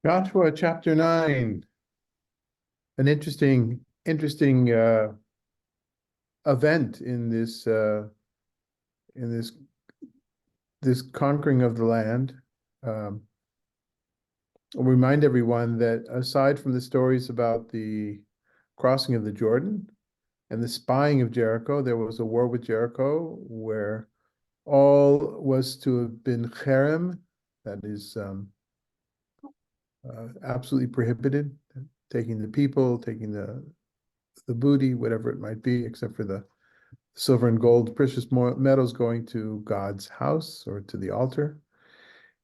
Joshua chapter 9, an interesting event in this conquering of the land. Um, I'll remind everyone that aside from the stories about the crossing of the Jordan and the spying of Jericho, there was a war with Jericho where all was to have been cherem, that is absolutely prohibited, taking the people, taking the booty, whatever it might be, except for the silver and gold, precious metals going to God's house or to the altar.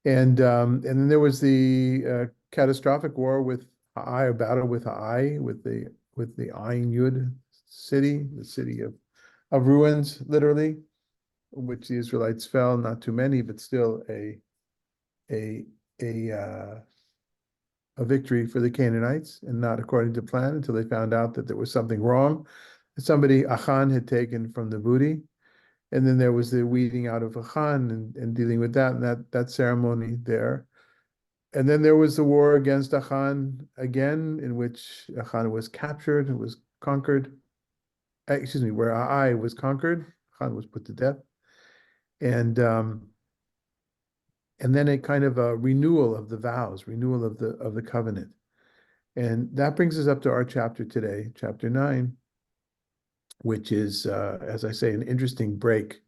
And then there was the catastrophic war with Ai, a battle with Ai, with the Ain Yud city, the city of ruins, literally, which the Israelites fell. Not too many, but still a a uh, a victory for the Canaanites, and not according to plan until they found out that there was something wrong. Somebody Achan had taken from the booty. And then there was the weeding out of Achan and dealing with that and that ceremony there. And then there was the war against Achan again, in which Achan was captured and was conquered. Excuse me, where Ai was conquered, Achan was put to death. And and then a kind of a renewal of the vows, renewal of the covenant. And that brings us up to our chapter today, chapter 9, which is, as I say, an interesting break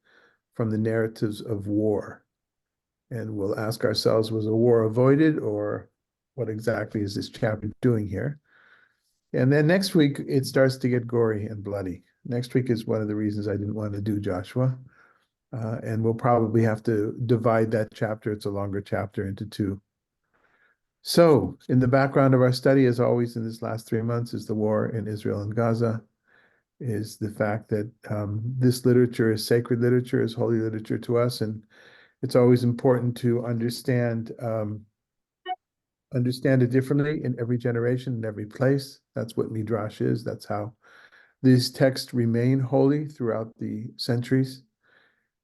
from the narratives of war. And we'll ask ourselves, was a war avoided, or what exactly is this chapter doing here? And then next week, it starts to get gory and bloody. Next week is one of the reasons I didn't want to do Joshua. And we'll probably have to divide that chapter, it's a longer chapter, into two. So, in the background of our study, as always in this last 3 months, is the war in Israel and Gaza, is the fact that this literature is sacred literature, is holy literature to us, and it's always important to understand it differently in every generation, in every place. That's what Midrash is. That's how these texts remain holy throughout the centuries.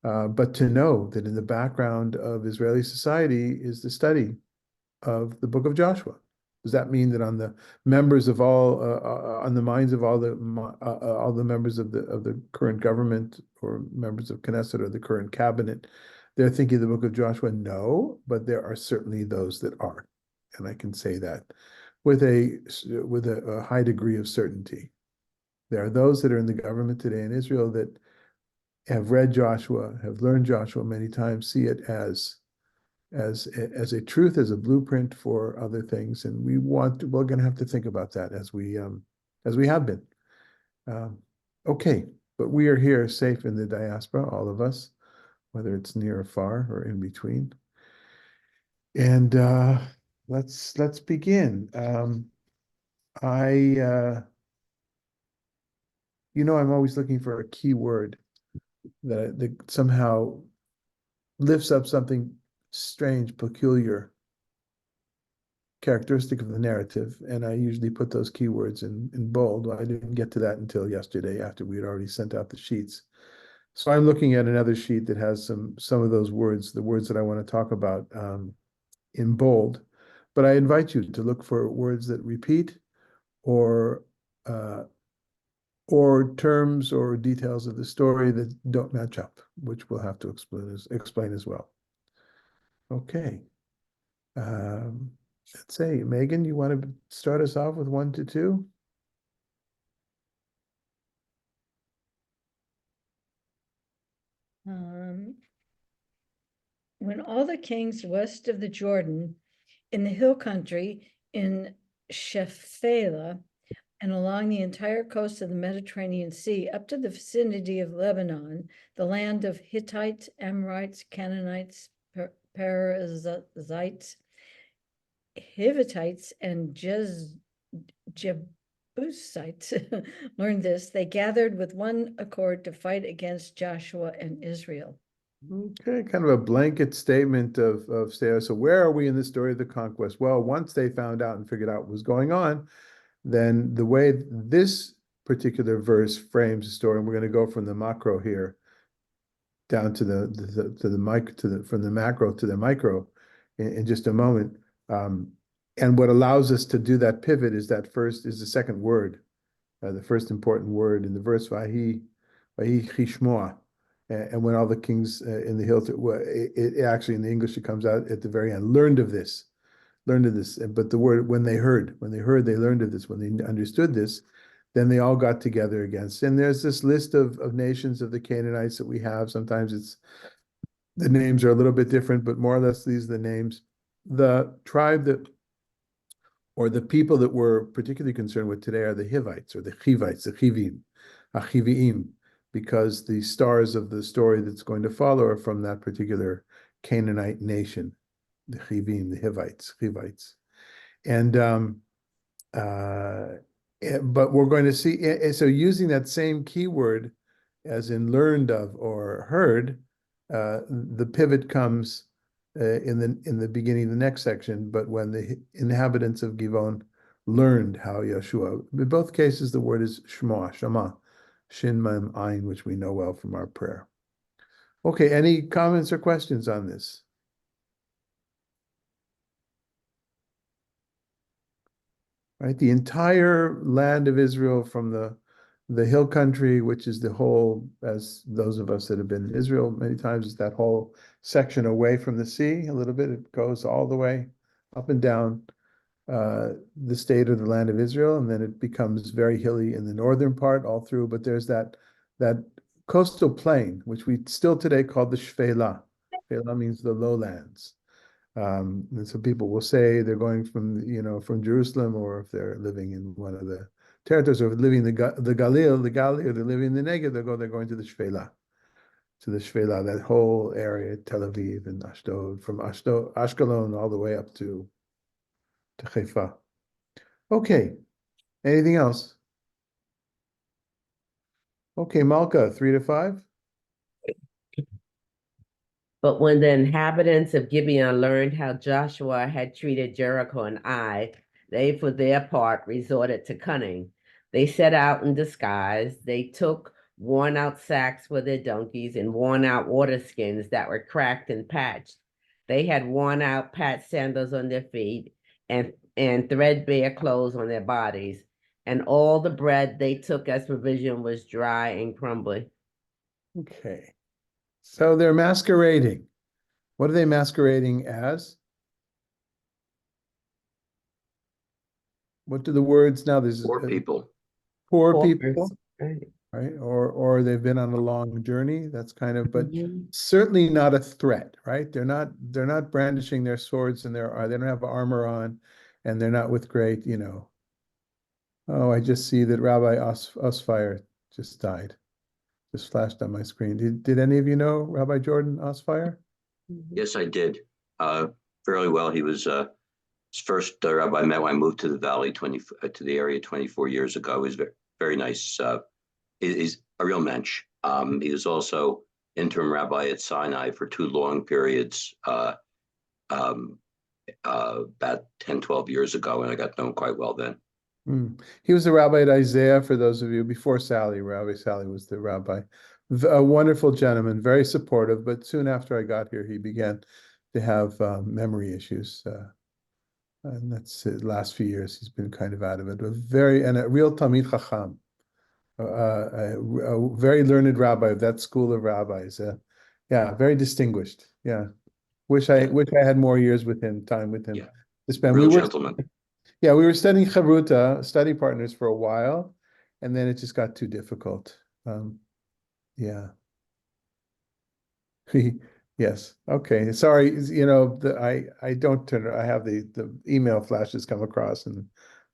But to know that in the background of Israeli society is the study of the book of Joshua. Does that mean that on the members of on the minds of all the members of the current government or members of Knesset or the current cabinet, they're thinking of the book of Joshua? No, but there are certainly those that are, and I can say that with a high degree of certainty. There are those that are in the government today in Israel that have read Joshua, have learned Joshua many times, see it as a truth, as a blueprint for other things, and we're going to have to think about that as we have been. Okay, but we are here safe in the diaspora, all of us, whether it's near or far or in between. And let's begin. I'm always looking for a key word that somehow lifts up something strange, peculiar, characteristic of the narrative, and I usually put those keywords in bold. Well, I didn't get to that until yesterday after we had already sent out the sheets. So I'm looking at another sheet that has some of those words, the words that I want to talk about in bold. But I invite you to look for words that repeat or uh, or terms or details of the story that don't match up, which we'll have to explain as well. Okay. Um, let's say, Megan, you want to start us off with 1 to 2? When all the kings west of the Jordan, in the hill country, in Shephelah, and along the entire coast of the Mediterranean Sea, up to the vicinity of Lebanon, the land of Hittites, Amorites, Canaanites, Perizzites, Hivitites, and Jebusites learned this, they gathered with one accord to fight against Joshua and Israel. Okay, kind of a blanket statement of so where are we in the story of the conquest? Well, once they found out and figured out what was going on, then the way this particular verse frames the story, and we're going to go from the macro here down to the mic from the macro to the micro in just a moment. And what allows us to do that pivot is the second word, the first important word in the verse, Vahi Chishmoa. And when all the kings in the hill, it actually in the English, it comes out at the very end, learned of this. But the word, when they heard, they learned of this, when they understood this, then they all got together against. And there's this list of nations of the Canaanites that we have. Sometimes the names are a little bit different, but more or less these are the names. The tribe or the people that we're particularly concerned with today are the Hivites or the Chivites, the Chivim, Achiviim, because the stars of the story that's going to follow are from that particular Canaanite nation, the Chivim, the Hivites. And but we're going to see, so using that same keyword as in learned of or heard, the pivot comes in the beginning of the next section, but when the inhabitants of Givon learned how Yeshua, in both cases the word is Shema, Shin Mem Ayin, which we know well from our prayer. Okay, any comments or questions on this? Right, the entire land of Israel from the hill country, which is the whole, as those of us that have been in Israel many times, is that whole section away from the sea a little bit. It goes all the way up and down the state of the land of Israel, and then it becomes very hilly in the northern part all through. But there's that coastal plain, which we still today call the Shfela. Shfela means the lowlands. And so people will say they're going from Jerusalem, or if they're living in one of the territories, or living in the Galil, or they're living in the Negev, they're going to the Shfela, that whole area, Tel Aviv and Ashdod, from Ashkelon all the way up to Haifa. Okay, anything else? Okay, Malka, 3 to 5. But when the inhabitants of Gibeon learned how Joshua had treated Jericho and Ai, they for their part resorted to cunning. They set out in disguise. They took worn out sacks for their donkeys and worn out water skins that were cracked and patched. They had worn out patched sandals on their feet and threadbare clothes on their bodies. And all the bread they took as provision was dry and crumbly. Okay. So they're masquerading. What are they masquerading as? What do the words now? There's Poor people. Poor people, Right. right? Or they've been on a long journey. That's kind of, but Mhm. certainly not a threat, right? They're not brandishing their swords and they don't have armor on, and they're not with great, Oh, I just see that Rabbi Osfire just died. Just flashed on my screen. Did any of you know Rabbi Jordan Osfire? Yes, I did. Fairly well. He was his first rabbi I met when I moved to the valley to the area 24 years ago. He was very, very nice. He's a real mensch. He was also interim rabbi at Sinai for 2 long periods, about 10, 12 years ago, and I got to know him quite well then. He was the rabbi at Isaiah, for those of you, before Sally. Rabbi Sally was the rabbi. A wonderful gentleman, very supportive, but soon after I got here, he began to have memory issues. And that's the last few years, he's been kind of out of it. And a real Talmid Chacham, a very learned rabbi of that school of rabbis. Yeah, very distinguished. Yeah. Wish I had more years with him, time with him Yeah. to spend. Real gentleman. Yeah, we were studying Chavruta, study partners for a while, and then it just got too difficult. Yeah. Yes. Okay. Sorry. I don't turn. I have the email flashes come across, and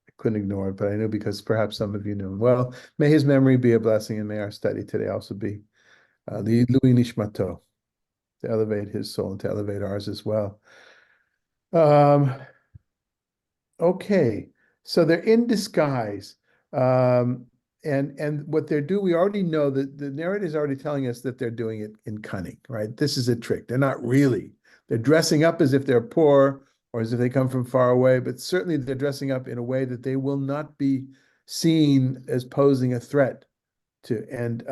I couldn't ignore it. But I knew because perhaps some of you knew him. Well, may his memory be a blessing, and may our study today also be Louis Nishmato, to elevate his soul and to elevate ours as well. Okay, so they're in disguise. And what they're doing, we already know that the narrative is already telling us that they're doing it in cunning, right? This is a trick. They're not really. They're dressing up as if they're poor or as if they come from far away, but certainly they're dressing up in a way that they will not be seen as posing a threat to. And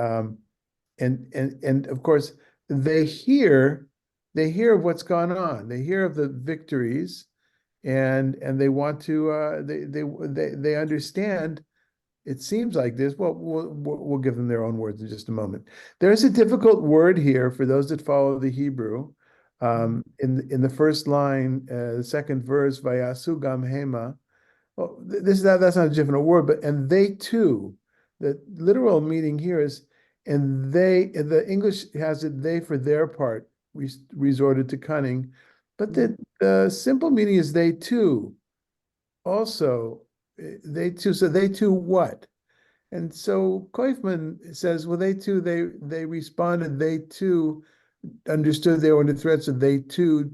of course, they hear of what's gone on. They hear of the victories and they want to they understand. It seems like this. Well, we'll give them their own words in just a moment. There's a difficult word here for those that follow the Hebrew. In the first line, the second verse, Vayasu gam hema. Well, that's not a different word, but and they too. The literal meaning here is, and they. The English has it they for their part resorted to cunning, but the simple meaning is they too. Also, they too. So they too what? And so Koifman says, well, they too, they responded, they too understood they were under threat, so they too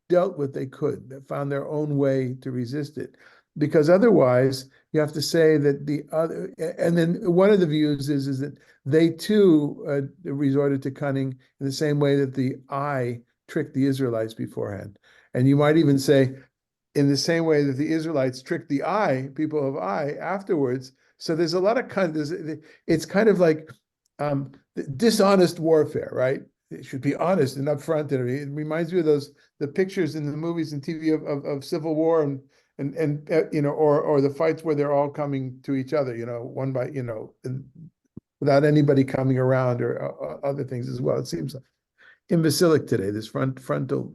dealt what they could, they found their own way to resist it. Because otherwise, you have to say that the other, and then one of the views is that they too resorted to cunning in the same way that the eye tricked the Israelites beforehand. And you might even say, in the same way that the Israelites tricked the eye, people of Ai, afterwards. So there's a lot of it's kind of like dishonest warfare, right? It should be honest and upfront. And it reminds me of the pictures in the movies and TV of Civil War and or the fights where they're all coming to each other, one by without anybody coming around or other things as well. It seems like imbecilic today. This frontal,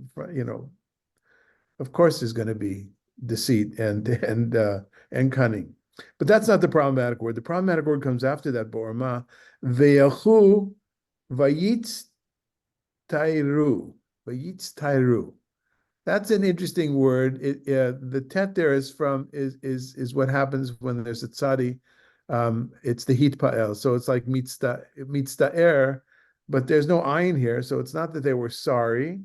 of course, there's going to be deceit and cunning, but that's not the problematic word. The problematic word comes after that. Borma ve'achu vayitz tairu vayitz. That's an interesting word. The tet there is what happens when there's a tzadi. It's the heat pa'el, so it's like mitzta'er, but there's no ayin here, so it's not that they were sorry.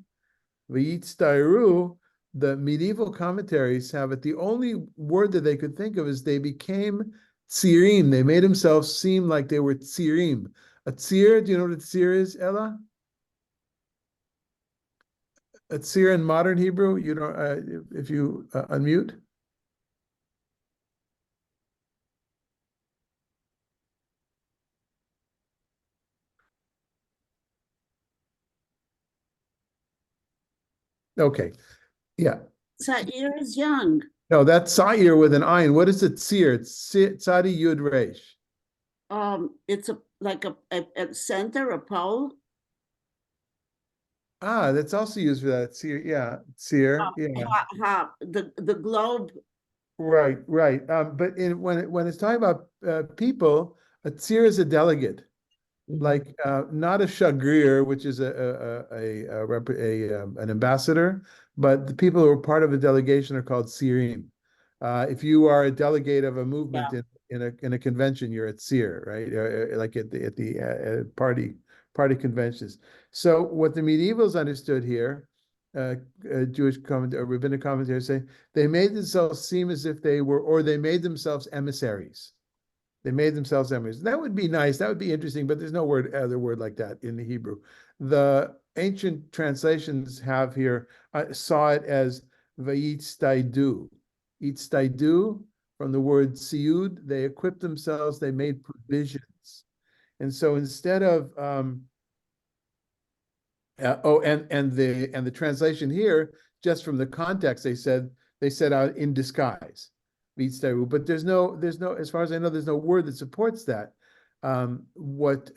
V'yitztairu, the medieval commentaries have it. The only word that they could think of is they became tzirim. They made themselves seem like they were tzirim. A tzir, do you know what a tzir is, Ella? A tzir in modern Hebrew? You don't. If you unmute. Okay. Yeah. Sair is young. No, that's Sa'ir with an ayin. What is a tzir? It's tzadi yud resh. It's like a center, a pole. That's also used for that. Tzir, yeah. Tzir, yeah. The globe. Right. But when it's talking about people, a tzir is a delegate, like not a shagrir, which is an ambassador, but the people who are part of a delegation are called tsirim. If you are a delegate of a movement in a convention, you're a tzir, right? Like at the party conventions. So what the medievals understood here, Jewish rabbinic commentators say, they made themselves seem as if they were, or they made themselves emissaries. They made themselves emissaries. That would be nice. That would be interesting, but there's no other word like that in the Hebrew. The ancient translations have here, saw it as vayitztaidu. Itztaidu, from the word siud, they equipped themselves, they made provisions. And so instead of, and the translation here, just from the context, they set out in disguise. But there's no, as far as I know, there's no word that supports that. What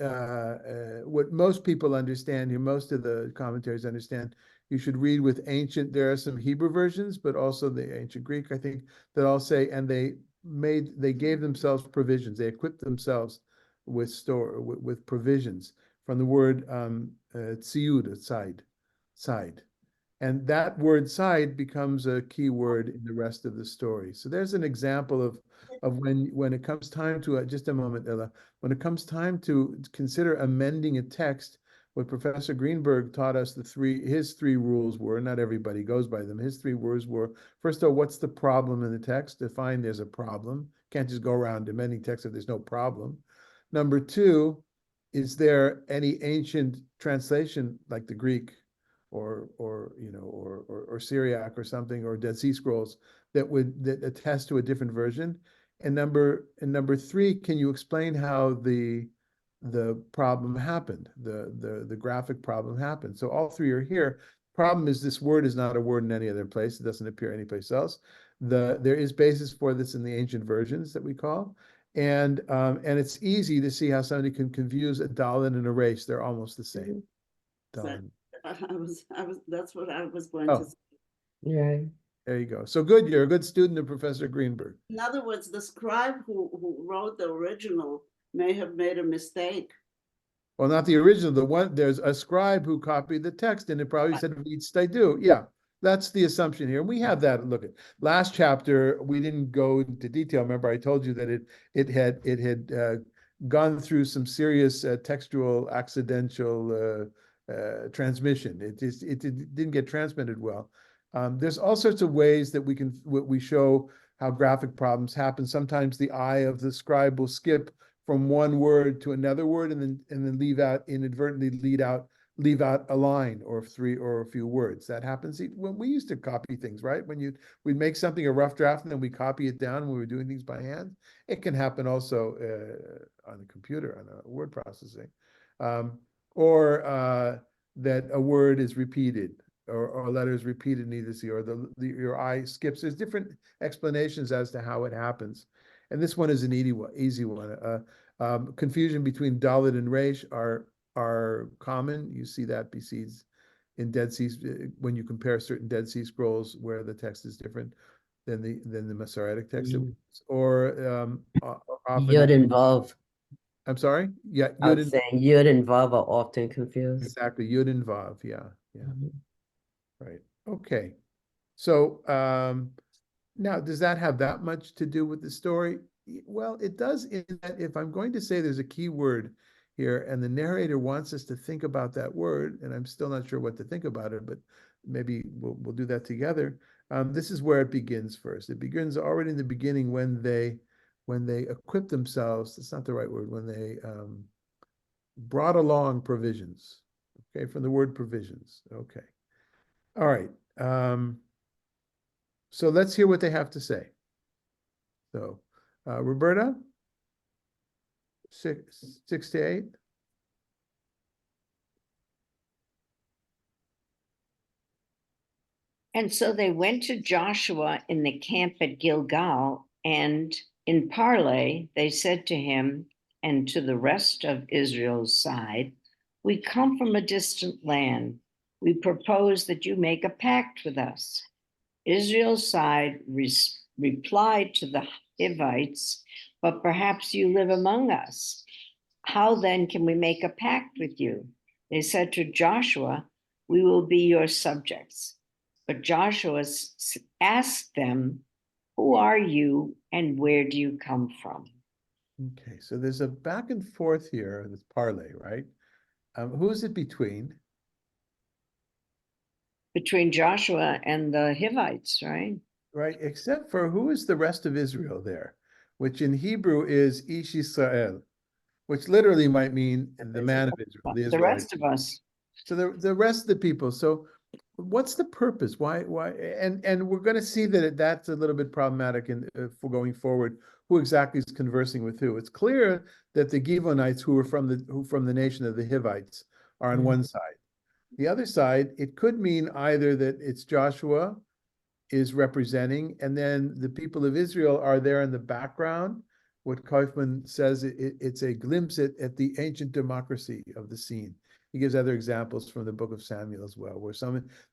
most people understand here, most of the commentaries understand, you should read with ancient. There are some Hebrew versions, but also the ancient Greek, I think, that all say, and they gave themselves provisions. They equipped themselves with provisions from the word tziyud, side. And that word side becomes a key word in the rest of the story. So there's an example of when it comes time to, just a moment, Ella, when it comes time to consider amending a text, what Professor Greenberg taught us, his three rules were, not everybody goes by them, his three rules were, first of all, what's the problem in the text? Define there's a problem. Can't just go around amending text if there's no problem. Number two, is there any ancient translation like the Greek or Syriac or something, or Dead Sea Scrolls that attest to a different version? And number three, can you explain how the problem happened, the graphic problem happened? So all three are here. Problem is, this word is not a word in any other place. It doesn't appear anyplace else. There is basis for this in the ancient versions that we call, and it's easy to see how somebody can confuse a dalet and a resh. They're almost the same. Exactly. Dalet. That's what I was going Oh. to say. Right. There you go. So good. You're a good student of Professor Greenberg. In other words, the scribe who wrote the original may have made a mistake. Well, not the original, the one, there's a scribe who copied the text and it probably said reads they do. Yeah, that's the assumption here. And we have that. Look at last chapter, we didn't go into detail. Remember, I told you that it had gone through some serious textual accidental transmission. It didn't get transmitted well. There's all sorts of ways that we show how graphic problems happen. Sometimes the eye of the scribe will skip from one word to another word and then inadvertently leave out a line or three or a few words. That happens when we used to copy things, right? We'd make something a rough draft and then we copy it down when we were doing things by hand. It can happen also on a computer, on a word processing. Or that a word is repeated or a letter is repeated in either C, or your eye skips. There's different explanations as to how it happens. And this one is an easy one. Confusion between dalet and resh are common. You see that besides in Dead Sea when you compare certain Dead Sea scrolls where the text is different than the Masoretic text, or often. Yud and Vav. I'm sorry. Yeah, I Yud was and saying Yud and Vav are often confused. exactly Yud and Vav. Yeah. Mhm. Right. Okay. So now, does that have that much to do with the story? Well, it does in that if I'm going to say there's a key word here and the narrator wants us to think about that word, and I'm still not sure what to think about it, but maybe we'll do that together. This is where it begins first. It begins already in the beginning when they equip themselves. That's not the right word. When they brought along provisions. Okay, from the word provisions. Okay. All right. So let's hear what they have to say. So, Roberta, 6 to 8. And so they went to Joshua in the camp at Gilgal, and in parley, they said to him and to the rest of Israel's side, "We come from a distant land. We propose that you make a pact with us." Israel's side replied to the Hivites, "But perhaps you live among us. How then can we make a pact with you?" They said to Joshua, "We will be your subjects." But Joshua asked them, "Who are you and where do you come from?" Okay, so there's a back and forth here, this parlay, right? Who is it between? Between Joshua and the Hivites, right? Right, except for who is the rest of Israel there, which in Hebrew is Ish Israel, which literally might mean the man of Israel, the The Israelite. rest of us. So the rest of the people. So what's the purpose? Why? And we're going to see that that's a little bit problematic for going forward. Who exactly is conversing with who? It's clear that the Givonites, who are from the nation of the Hivites, are on one side. The other side, it could mean either that it's Joshua is representing, and then the people of Israel are there in the background. What Kaufman says, it's a glimpse at the ancient democracy of the scene. He gives other examples from the book of Samuel as well, where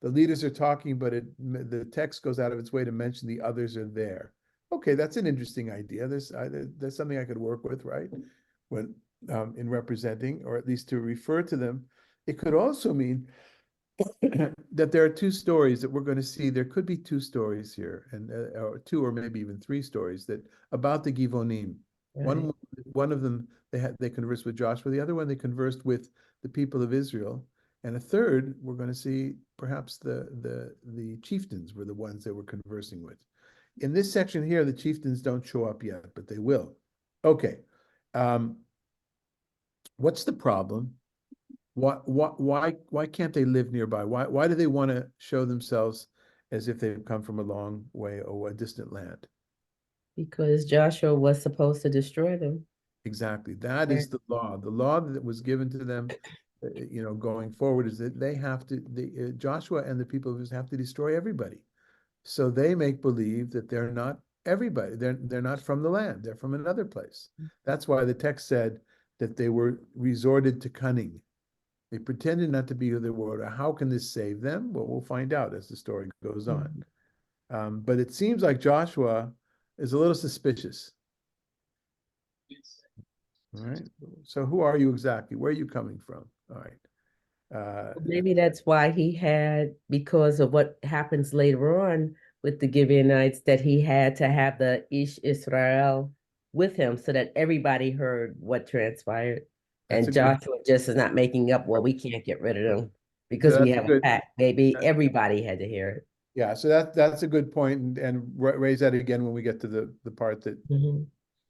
the leaders are talking, but the text goes out of its way to mention the others are there. Okay, that's an interesting idea. There's something I could work with, right? When in representing, or at least to refer to them. It could also mean that there are two stories that we're going to see. There could be two stories here, and or two or maybe even three stories that about the Givonim. Right. One of them they conversed with Joshua. The other one they conversed with the people of Israel, and a third we're going to see perhaps the chieftains were the ones they were conversing with. In this section here, the chieftains don't show up yet, but they will. Okay, what's the problem? Why can't they live nearby? Why do they want to show themselves as if they've come from a long way or a distant land? Because Joshua was supposed to destroy them. Exactly. That is the law. The law that was given to them going forward is that they have to, Joshua and the people of Israel have to destroy everybody. So they make believe that they're not everybody. They're not from the land. They're from another place. That's why the text said that they were resorted to cunning. They pretended not to be who they were. How can this save them? Well, we'll find out as the story goes on. But it seems like Joshua is a little suspicious. All right. So who are you exactly? Where are you coming from? All right. Maybe that's why he had, because of what happens later on with the Gibeonites, that he had to have the Ish Israel with him so that everybody heard what transpired. That's And a good- Joshua just is not making up, well, we can't get rid of them because That's we a have a good- pact. Maybe everybody had to hear it. Yeah, so that's a good point, and raise that again when we get to the part that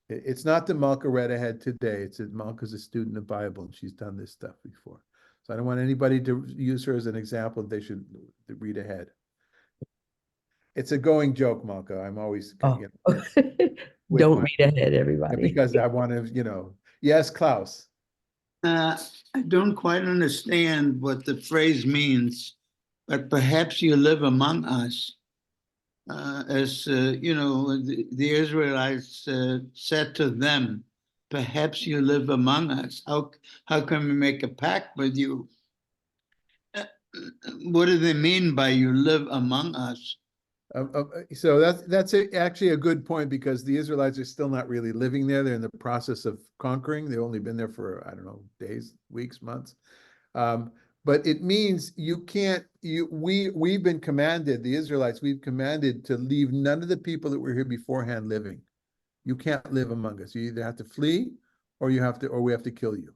it's not that Malka read ahead today. It's that Malka's a student of Bible and she's done this stuff before. So I don't want anybody to use her as an example. They should read ahead. It's a going joke, Malka. I'm always Oh. with Don't my- read ahead, everybody. because I want to, yes, Klaus. I don't quite understand what the phrase means, but perhaps you live among us. As the Israelites said to them, perhaps you live among us. How can we make a pact with you? What do they mean by you live among us? So that's actually a good point, because the Israelites are still not really living there. They're in the process of conquering. They've only been there for, I don't know, days, weeks, months. But it means we've been commanded, the Israelites, we've commanded to leave none of the people that were here beforehand living. You can't live among us. You either have to flee or we have to kill you.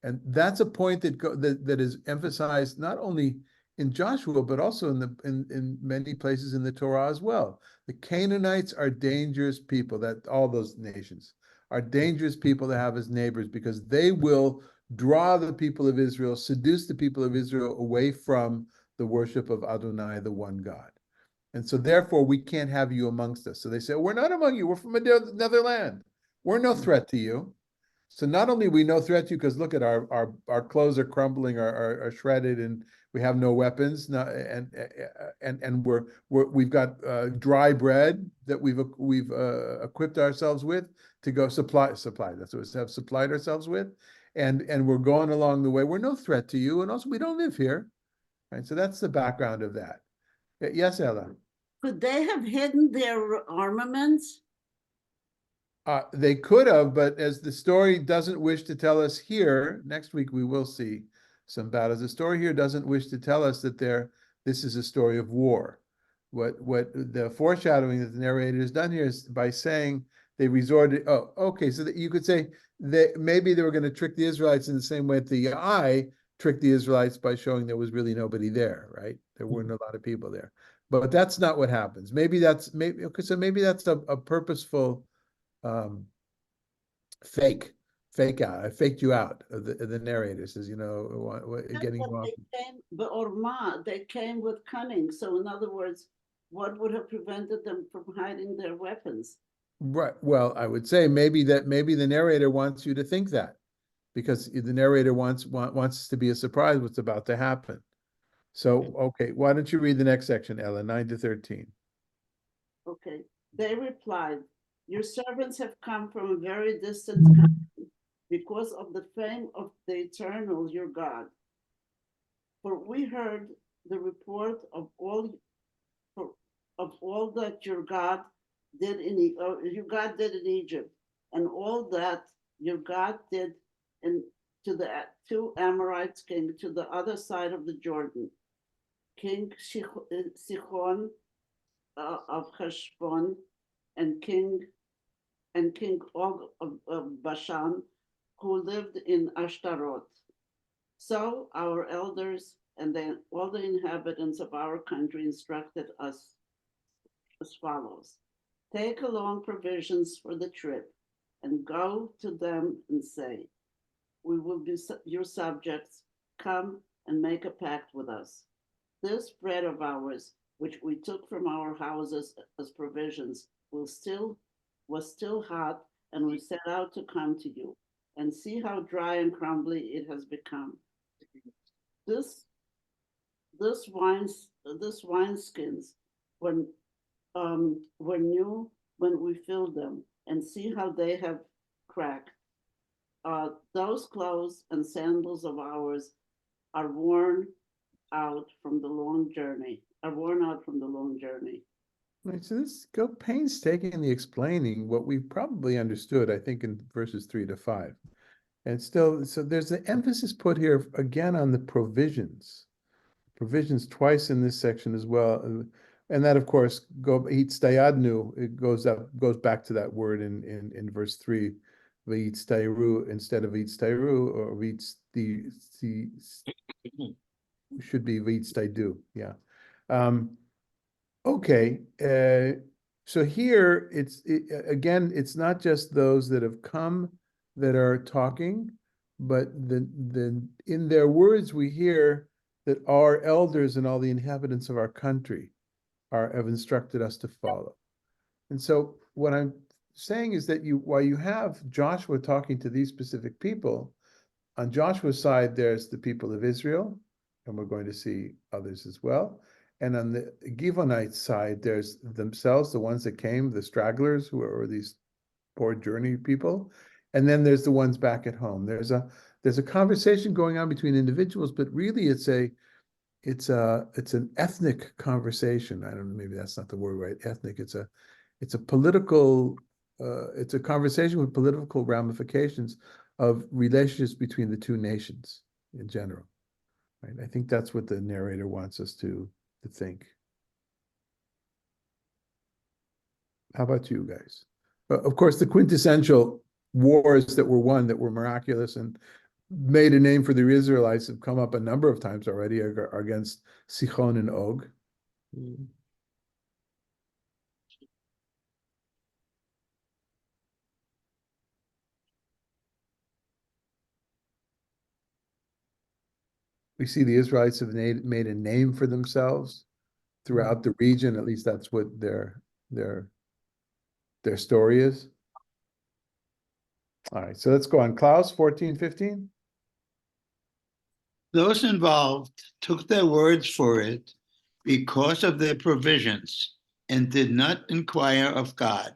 And that's a point that is emphasized not only in Joshua, but also in many places in the Torah as well. The Canaanites are dangerous people, that all those nations are dangerous people to have as neighbors, because they will draw the people of Israel, seduce the people of Israel away from the worship of Adonai, the one God. And so therefore we can't have you amongst us. So they say, we're not among you. We're from another land. We're no threat to you. So not only we no threat to you, because look at our clothes are crumbling, are shredded, and we have no weapons, and we've got dry bread that we've equipped ourselves with to go supply. That's what we have supplied ourselves with, and we're going along the way. We're no threat to you, and also we don't live here, right? So that's the background of that. Yes, Ella. Could they have hidden their armaments? They could have, but as the story doesn't wish to tell us here, next week we will see some battles. The story here doesn't wish to tell us that this is a story of war. What the foreshadowing that the narrator has done here is by saying they resorted. Oh, okay, so that you could say that maybe they were going to trick the Israelites in the same way that the eye tricked the Israelites by showing there was really nobody there, right? There weren't a lot of people there, but that's not what happens. Maybe that's a purposeful fake out. I faked you out. The narrator says, getting you off. They came with cunning. So in other words, what would have prevented them from hiding their weapons? Right. Well, I would say maybe the narrator wants you to think that, because the narrator wants us to be a surprise what's about to happen. So, okay, why don't you read the next section, Ella, 9 to 13. Okay. They replied, your servants have come from a very distant country because of the fame of the eternal, your God. For we heard the report of all that your God did in Egypt, and all that your God did to the two Amorites king to the other side of the Jordan, King Sichon of Heshbon, and King Og of Bashan, who lived in Ashtaroth. So our elders and then all the inhabitants of our country instructed us as follows: take along provisions for the trip and go to them and say, we will be your subjects. Come and make a pact with us. This bread of ours, which we took from our houses as provisions, was still hot, and we set out to come to you, and see how dry and crumbly it has become. this, this wineskins, when, were new when we filled them, and see how they have cracked. Those clothes and sandals of ours are worn out from the long journey, are worn out from the long journey. Right, so this go painstakingly explaining what we probably understood, I think, in verses 3 to 5. And still, so there's an emphasis put here again on the provisions. Provisions twice in this section as well. And that, of course, it goes back to that word in verse 3, v'yitztairu instead of v'yitztairu, or should be v'yitztaidu, yeah. Okay, so here again, it's not just those that have come that are talking, but in their words we hear that our elders and all the inhabitants of our country have instructed us to follow. And so what I'm saying is that while you have Joshua talking to these specific people, on Joshua's side, there's the people of Israel, and we're going to see others as well. And on the Givonite side, there's themselves, the ones that came, the stragglers, who are these poor journey people. And then there's the ones back at home. There's a conversation going on between individuals, but really it's an ethnic conversation. I don't know, maybe that's not the word, right? Ethnic. It's a political, it's a conversation with political ramifications of relationships between the two nations in general. Right? I think that's what the narrator wants us to think. How about you guys? Of course, the quintessential wars that were won, that were miraculous and made a name for the Israelites, have come up a number of times already, are against Sichon and Og. Mm. We see the Israelites have made a name for themselves throughout the region. At least that's what their story is. All right, so let's go on. Klaus, 14:15. Those involved took their words for it because of their provisions and did not inquire of God.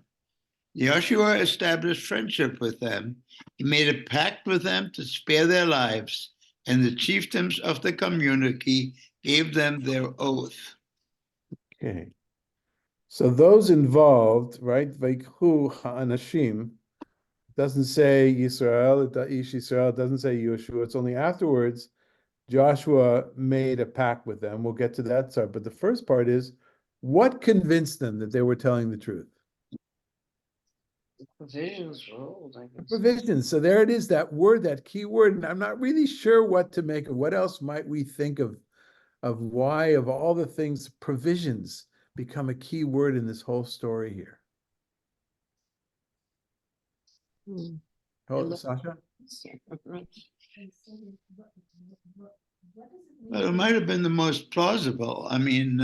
Joshua established friendship with them. He made a pact with them to spare their lives, and the chieftains of the community gave them their oath. Okay. So those involved, right? Vaikhu ha'anashim, doesn't say Yisrael, Ish Yisrael, doesn't say Yeshua. It's only afterwards Joshua made a pact with them. We'll get to that part. But the first part is, what convinced them that they were telling the truth? Provisions were old, I guess. Provisions. So there it is, that word, that key word. And I'm not really sure what to make of. What else might we think of why, of all the things, provisions become a key word in this whole story here? Oh, Sasha? Well, it might have been the most plausible. I mean,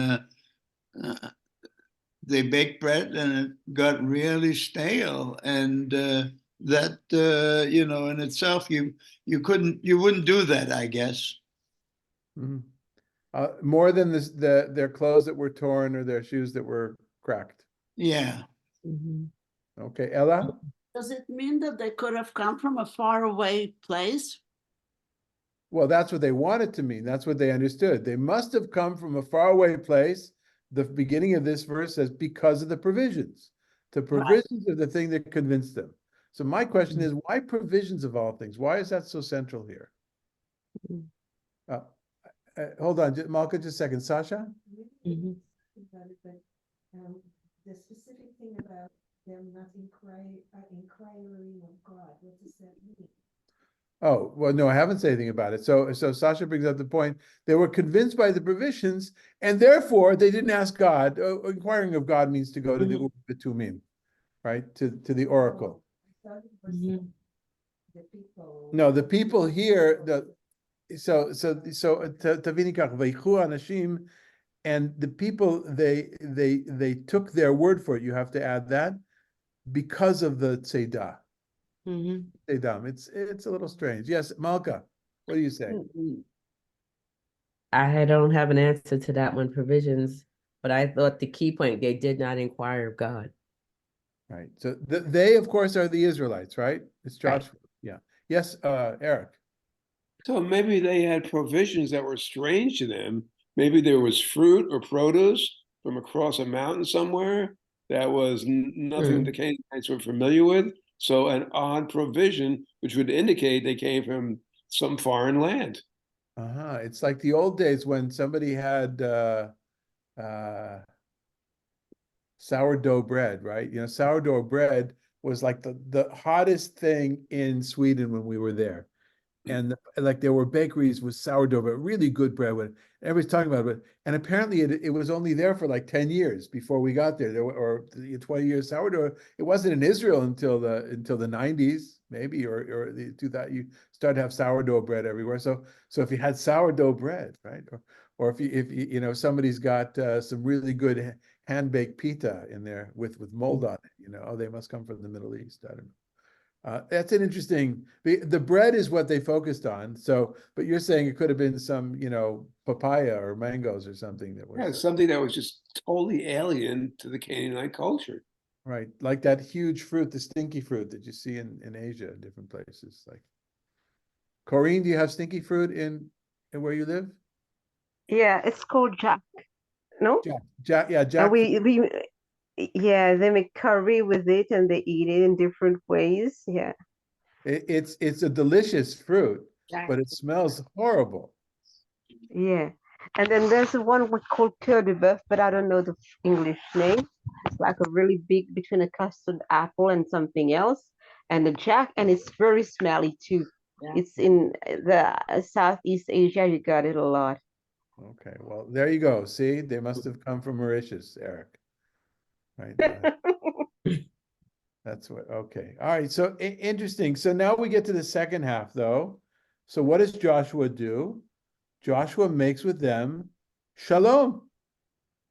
they baked bread and it got really stale, and that in itself, you wouldn't do that, I guess. Mhm. More than their clothes that were torn or their shoes that were cracked. Yeah. Mhm. Okay, Ella? Does it mean that they could have come from a faraway place? Well, that's what they wanted to mean. That's what they understood. They must have come from a faraway place. The beginning of this verse says, because of the provisions. The provisions are the thing that convinced them. So my question is, why provisions of all things? Why is that so central here? Hold on, Malka, just a second. Sasha? Mhm. The specific thing about them not inquiring of God, what does that mean? Oh, well, no, I haven't said anything about it. So Sasha brings up the point. They were convinced by the provisions, and therefore they didn't ask God. Inquiring of God means to go to the Betumim, right? To the oracle. I thought it was Mhm. the people. No, the people here, Tavinikach Veichu Anashim, and the people, they took their word for it. You have to add that because of the Tzeidah. Mhm. Tzeidah. It's a little strange. Yes, Malka, what do you say? I don't have an answer to that one, provisions, but I thought the key point, they did not inquire of God. Right. So they, of course, are the Israelites, right? It's Right. Joshua. Yeah. Yes, Eric. So maybe they had provisions that were strange to them. Maybe there was fruit or produce from across a mountain somewhere that was nothing the Canaanites were familiar with. So an odd provision, which would indicate they came from some foreign land. Uh-huh. It's like the old days when somebody had uh sourdough bread, right? You know, sourdough bread was like the hottest thing in Sweden when we were there. And like there were bakeries with sourdough, but really good bread. With everybody's talking about it, and apparently it was only there for like 10 years before we got there. There were, or 20 years sourdough. It wasn't in Israel until the 90s, maybe, or the 2000. You started to have sourdough bread everywhere. So if you had sourdough bread, right, or if you you know somebody's got some really good hand baked pita in there with mold on it, you know, oh, they must come from the Middle East. I don't know. That's an interesting, the bread is what they focused on. So, but you're saying it could have been some, you know, papaya or mangoes or something that Yeah, was, something that was just totally alien to the Canaanite culture. right. Like that huge fruit, the stinky fruit that you see in Asia, in different places. Like, Corrine, do you have stinky fruit in where you live? Yeah, it's called Jack. No? Yeah, And jackfruit. yeah, they make curry with it and they eat it in different ways. Yeah. It's a delicious fruit, Jack- but it smells horrible. Yeah. And then there's the one we call cœur de bœuf, but I don't know the English name. It's like a really big between a custard apple and something else. And the jack, and it's very smelly too. Yeah. It's in the Southeast Asia, you got it a lot. Okay, well, there you go. See, they must have come from Mauritius, Eric. Right. That's what, okay. All right. So interesting. So now we get to the second half, though. So what does Joshua do? Joshua makes with them shalom,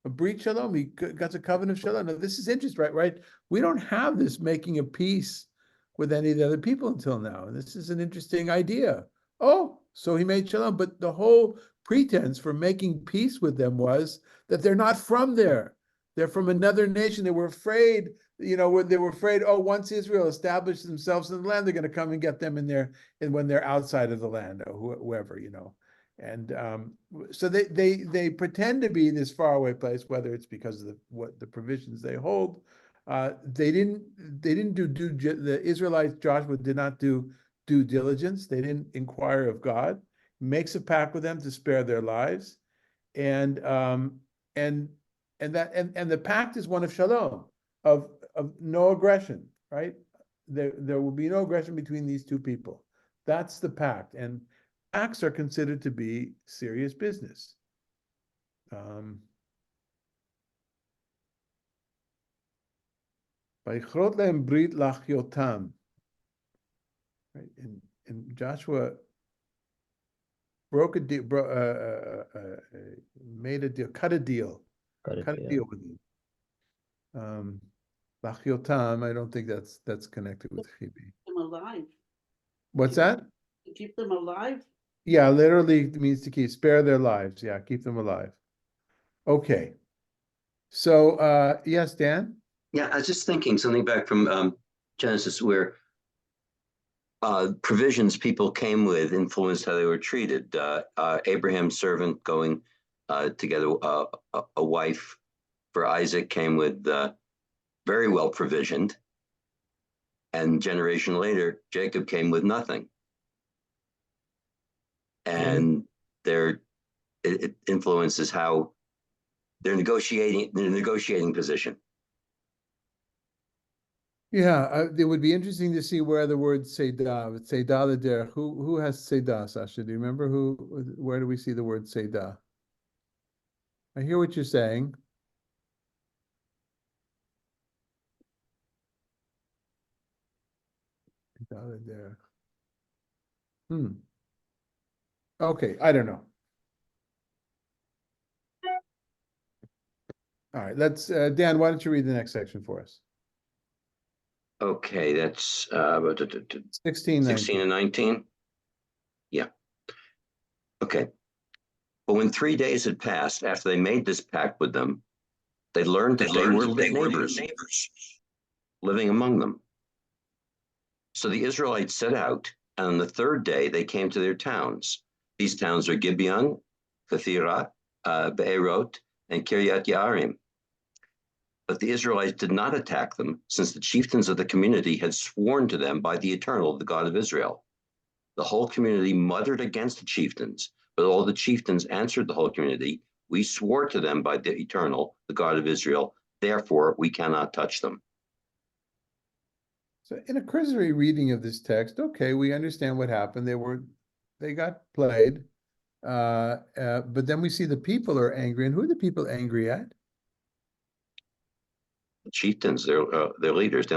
a breach shalom. He got a covenant of shalom. Now, this is interesting, right? We don't have this making a peace with any of the other people until now. And this is an interesting idea. Oh, so he made shalom. But the whole pretense for making peace with them was that they're not from there. They're from another nation. They were afraid, you know, they were afraid, oh, once Israel established themselves in the land, they're going to come and get them in there, and when they're outside of the land, or whoever, you know. And so they pretend to be this faraway place, whether it's because of what the provisions they hold. They didn't do the Israelites, Joshua did not do due diligence. They didn't inquire of God. Makes a pact with them to spare their lives, and and and the pact is one of shalom, of no aggression, right? There will be no aggression between these two people. That's the pact, and pacts are considered to be serious business. Vayichrot lehem brit lachyotam. Right, and Joshua broke a deal, made a deal, cut a deal with them. Lachyotam, I don't think that's connected with Chibi. Them alive, What's that? to keep them alive. Yeah, literally means to spare their lives. Yeah, keep them alive. Okay. So yes, Dan? Yeah, I was just thinking something back from Genesis where provisions people came with influenced how they were treated. Abraham's servant going to get a wife for Isaac came with very well provisioned. And generation later, Jacob came with nothing. And it influences how they're negotiating position. Yeah, it would be interesting to see where the word Seidah, Seidah there. Who has Seidah, Sasha? Do you remember where do we see the word Seidah? I hear what you're saying. Seidah there. Okay, I don't know. All right, let's, Dan, why don't you read the next section for us? Okay, that's 16, 16 and 19. Yeah. Okay. But when 3 days had passed after they made this pact with them, they learned that they were neighbors living among them. So the Israelites set out, and on the third day they came to their towns. These towns are Gibeon, Kathira, Be'erot, and Kiryat Yarim. But the Israelites did not attack them, since the chieftains of the community had sworn to them by the Eternal, the God of Israel. The whole community muttered against the chieftains, but all the chieftains answered the whole community, "We swore to them by the Eternal, the God of Israel, therefore we cannot touch them." So in a cursory reading of this text, okay, we understand what happened. They got played. But then we see the people are angry. And who are the people angry at? The chieftains, their leaders, they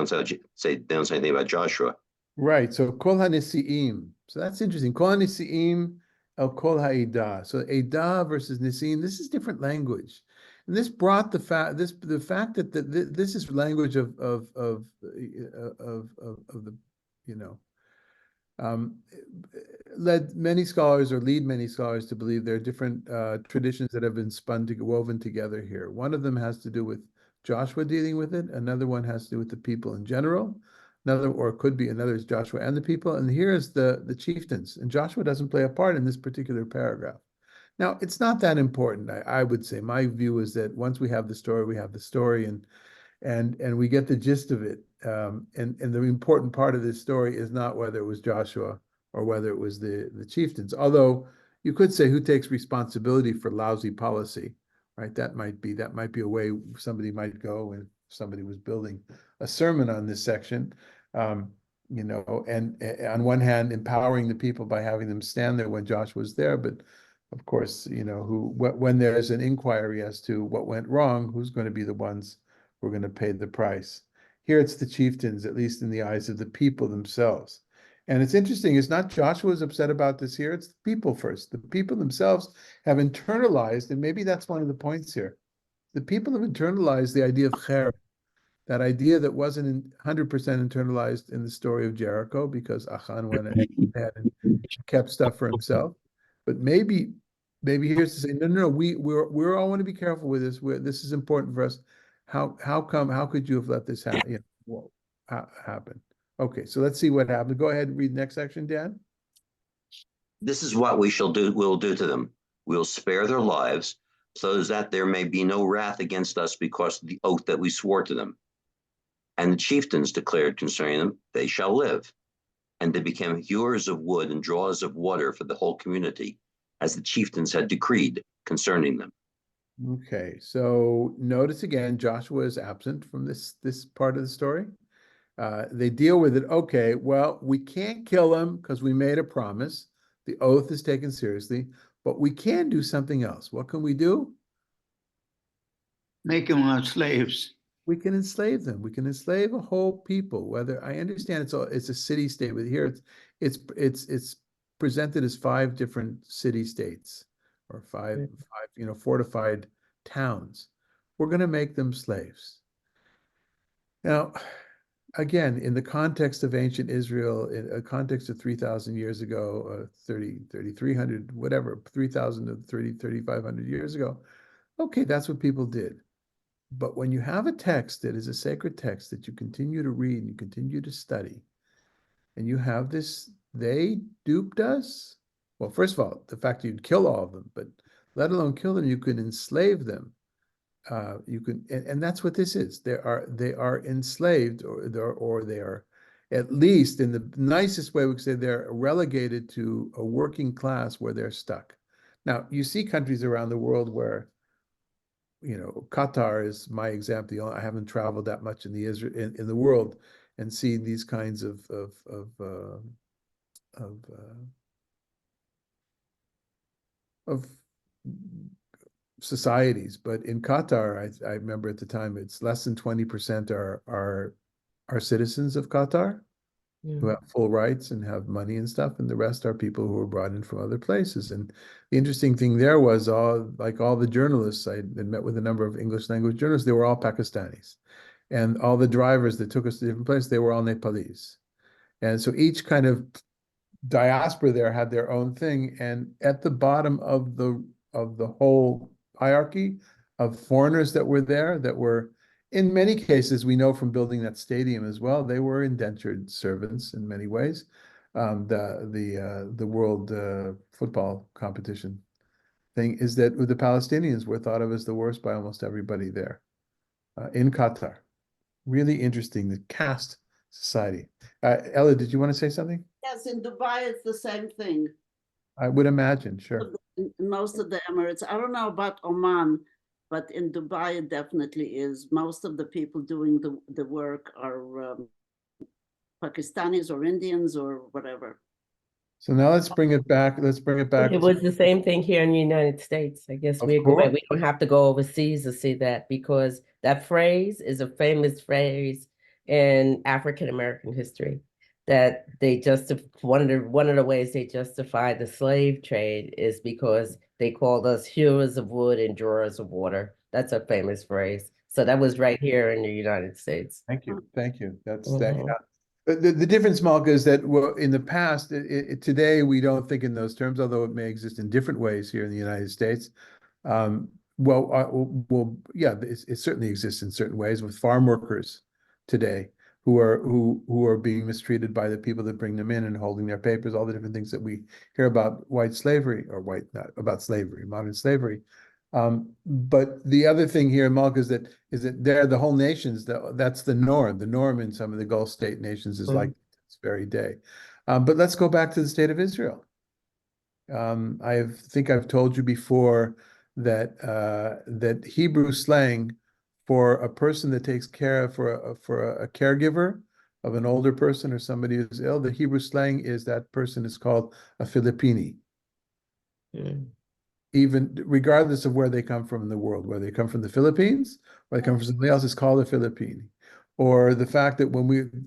don't say anything about Joshua. Right. So Kol HaNesi'im. So that's interesting. Kol HaNesi'im El Kol HaEdah. So Edah versus Nesi'im. This is different language. And this brought the fact that this is language of the lead many scholars to believe there are different traditions that have been woven together here. One of them has to do with Joshua dealing with it. Another one has to do with the people in general. Another is Joshua and the people. And here is the chieftains. And Joshua doesn't play a part in this particular paragraph. Now, it's not that important, I would say. My view is that once we have the story, we have the story, and we get the gist of it. And the important part of this story is not whether it was Joshua or whether it was the chieftains. Although you could say who takes responsibility for lousy policy, right? That might be a way somebody might go when somebody was building a sermon on this section. And on one hand, empowering the people by having them stand there when Joshua was there, but of course, when there's an inquiry as to what went wrong, who's going to be the ones who are going to pay the price? Here it's the chieftains, at least in the eyes of the people themselves. And it's interesting, it's not Joshua who's upset about this here, it's the people first. The people themselves have internalized, and maybe that's one of the points here. The people have internalized the idea of cher, that idea that wasn't 100% internalized in the story of Jericho, because Achan went ahead and kept stuff for himself. But maybe here's to say, no, we all want to be careful with this. This is important for us. How could you have let this happen? Happen? Okay, so let's see what happened. Go ahead and read the next section, Dan. This is what we'll do to them. We'll spare their lives, so that there may be no wrath against us because of the oath that we swore to them. And the chieftains declared concerning them, they shall live. And they became hewers of wood and drawers of water for the whole community, as the chieftains had decreed concerning them. Okay, so notice again, Joshua is absent from this part of the story. They deal with it. Okay, well, we can't kill them because we made a promise. The oath is taken seriously, but we can do something else. What can we do? Make them our slaves. We can enslave them. We can enslave a whole people. Whether I understand it's a city state, but here it's presented as 5 different city states or five fortified towns. We're going to make them slaves. Now, again, in the context of ancient Israel, in a context of 3,000 years ago, 3,300, whatever, 3,000 to 3,500 years ago, okay, that's what people did. But when you have a text that is a sacred text that you continue to read and you continue to study, and you have this, they duped us. Well, first of all, the fact that you'd kill all of them, but let alone kill them, you could enslave them. And that's what this is. They are enslaved, or they are, at least in the nicest way we could say, they're relegated to a working class where they're stuck. Now, you see countries around the world where, Qatar is my example. I haven't traveled that much in the world and seen these kinds of societies. But in Qatar, I remember at the time it's less than 20% are citizens of Qatar who have full rights and have money and stuff, and the rest are people who were brought in from other places. And the interesting thing there was all the journalists, I had met with a number of English language journalists, they were all Pakistanis. And all the drivers that took us to different places, they were all Nepalese. And so each kind of diaspora there had their own thing. And at the bottom of the of the whole hierarchy of foreigners that were there, that were, in many cases, we know from building that stadium as well, they were indentured servants in many ways. The world football competition thing is that the Palestinians were thought of as the worst by almost everybody there in Qatar. Really interesting, the caste society. Ella, did you want to say something? Yes, in Dubai, it's the same thing. I would imagine, sure. In most of the Emirates, I don't know about Oman, but in Dubai, it definitely is. Most of the people doing the work are Pakistanis or Indians or whatever. So now let's bring it back. Let's bring it back. It was the same thing here in the United States. I guess Of we go back. course. We don't have to go overseas to see that because that phrase is a famous phrase in African American history. That they one of the ways they justify the slave trade is because they called us hewers of wood and drawers of water. That's a famous phrase. So that was right here in the United States. Thank you. Thank you. That's Mhm. that. Yeah. The difference, Malka, is that in the past, today we don't think in those terms, although it may exist in different ways here in the United States. Yeah, it certainly exists in certain ways with farm workers today who are being mistreated by the people that bring them in and holding their papers, all the different things that we hear about white slavery or not about slavery, modern slavery. But the other thing here, Malka, is that there the whole nations that's the norm. The norm in some of the Gulf state nations is like this very day. But let's go back to the state of Israel. I think I've told you before that that Hebrew slang for a person that takes care of for a caregiver of an older person or somebody who's ill, the Hebrew slang is that person is called a Filipini. Even regardless of where they come from in the world, whether they come from the Philippines or they come from somebody else, it's called a Filipini. Or the fact that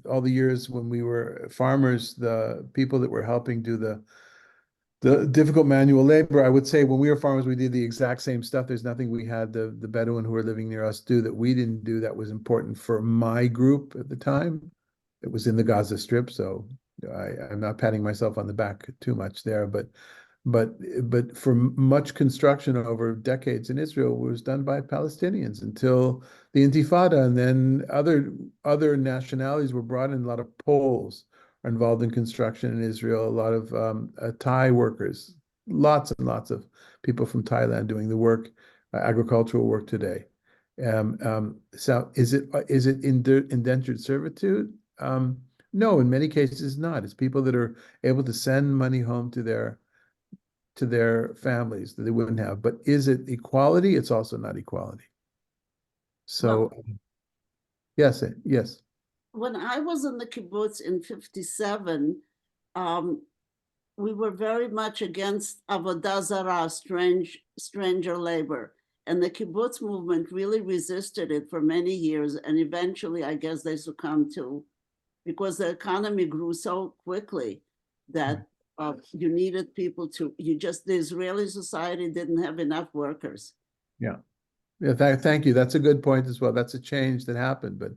all the years when we were farmers, the people that were helping do the difficult manual labor, I would say when we were farmers, we did the exact same stuff. There's nothing we had the Bedouin who were living near us do that we didn't do that was important for my group at the time. It was in the Gaza Strip, so I'm not patting myself on the back too much there, but for much construction over decades in Israel was done by Palestinians until the Intifada, and then other nationalities were brought in. A lot of Poles are involved in construction in Israel. A lot of Thai workers, lots and lots of people from Thailand doing the work, agricultural work today. So is it indentured servitude? No, in many cases not. It's people that are able to send money home to their families that they wouldn't have. But is it equality? It's also not equality. So yes. When I was in the kibbutz in 57, we were very much against avodah zarah, stranger labor. And the kibbutz movement really resisted it for many years. And eventually, I guess they succumbed to, because the economy grew so quickly that you needed people the Israeli society didn't have enough workers. Yeah. Thank you. That's a good point as well. That's a change that happened, but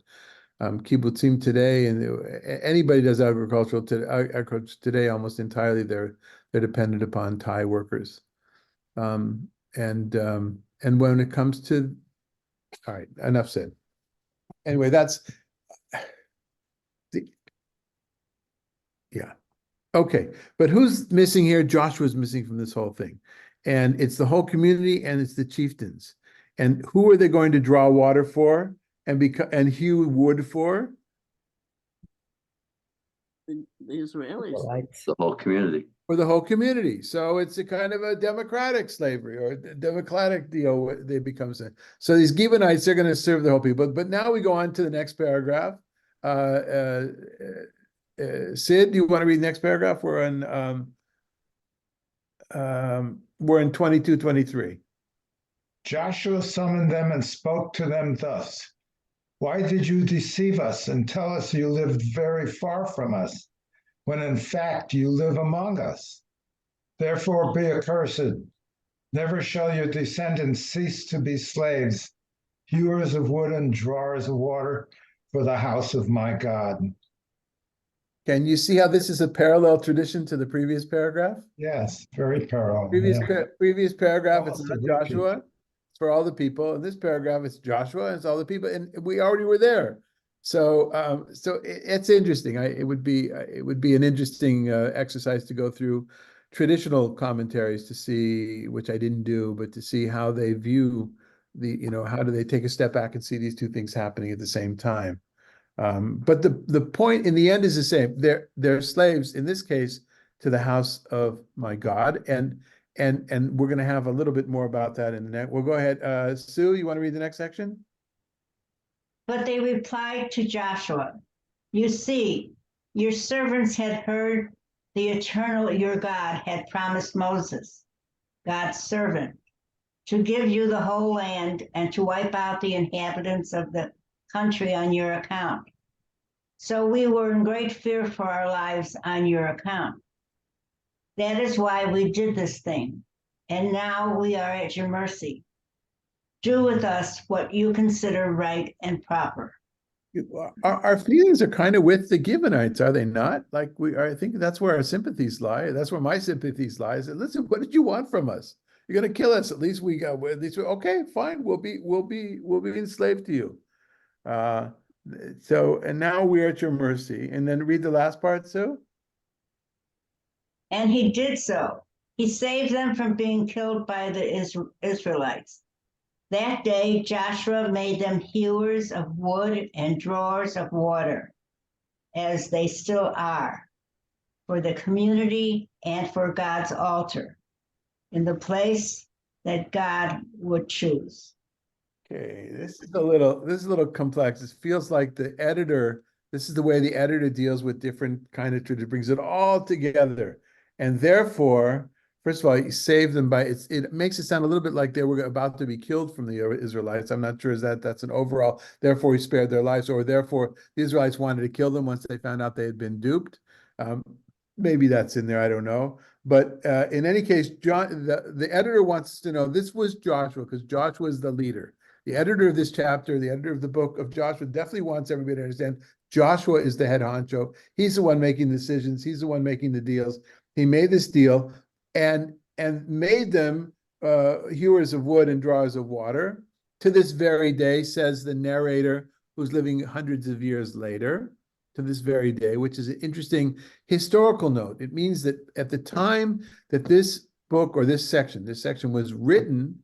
kibbutzim today, and anybody does agriculture today, almost entirely they're dependent upon Thai workers. And when it comes to, all right, enough said. Anyway, yeah. Okay, but who's missing here? Joshua's missing from this whole thing. And it's the whole community and it's the chieftains. And who are they going to draw water for and hew wood for? The Israelis. The whole community. For the whole community. So it's a kind of a democratic slavery or a democratic deal. They become so these Gibeonites are going to serve the whole people. But now we go on to the next paragraph. Sid, do you want to read the next paragraph? We're in 22, 23. Joshua summoned them and spoke to them thus: Why did you deceive us and tell us you lived very far from us, when in fact you live among us? Therefore be accursed. Never shall your descendants cease to be slaves, hewers of wood and drawers of water for the house of my God. Can you see how this is a parallel tradition to the previous paragraph? Yes, very parallel. Previous, Yeah. previous paragraph, it's Almost not a repeat. Joshua, it's for all the people. In this paragraph, it's Joshua, and it's all the people, and we already were there. So, it's interesting. It would be an interesting exercise to go through traditional commentaries to see, which I didn't do, but to see how they view how do they take a step back and see these two things happening at the same time. But the point in the end is the same. They're slaves in this case to the house of my God, and we're going to have a little bit more about that in the next. We'll go ahead. Sue, you want to read the next section? But they replied to Joshua, "You see, your servants had heard the eternal your God had promised Moses, God's servant, to give you the whole land and to wipe out the inhabitants of the country on your account. So we were in great fear for our lives on your account. That is why we did this thing. And now we are at your mercy. Do with us what you consider right and proper." Our feelings are kind of with the Gibeonites, are they not? Like I think that's where our sympathies lie. That's where my sympathies lie. Is that, listen, what did you want from us? You're going to kill us. At least okay, fine. We'll be enslaved to you. And now we're at your mercy. And then read the last part, Sue. And he did so. He saved them from being killed by the Israelites. That day, Joshua made them hewers of wood and drawers of water, as they still are, for the community and for God's altar, in the place that God would choose. Okay, this is a little complex. It feels like this is the way the editor deals with different kind of tradition, brings it all together. And therefore, first of all, he saved them it makes it sound a little bit like they were about to be killed from the Israelites. I'm not sure that's an overall, therefore he spared their lives, or therefore the Israelites wanted to kill them once they found out they had been duped. Maybe that's in there, I don't know. But in any case, the editor wants to know, this was Joshua, because Joshua is the leader. The editor of this chapter, the editor of the book of Joshua, definitely wants everybody to understand Joshua is the head honcho. He's the one making decisions. He's the one making the deals. He made this deal and made them hewers of wood and drawers of water. To this very day, says the narrator, who's living hundreds of years later, to this very day, which is an interesting historical note. It means that at the time that this book or this section was written,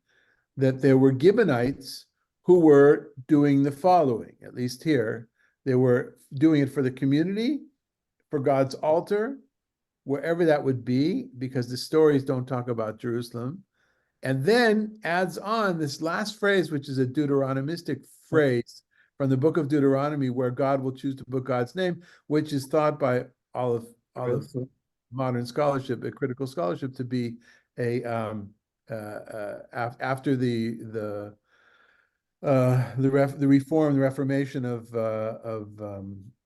that there were Gibeonites who were doing the following, at least here. They were doing it for the community, for God's altar, wherever that would be, because the stories don't talk about Jerusalem. And then adds on this last phrase, which is a Deuteronomistic phrase from the book of Deuteronomy, where God will choose to put God's name, which is thought by all of modern scholarship, a critical scholarship, to be a after the Reformation of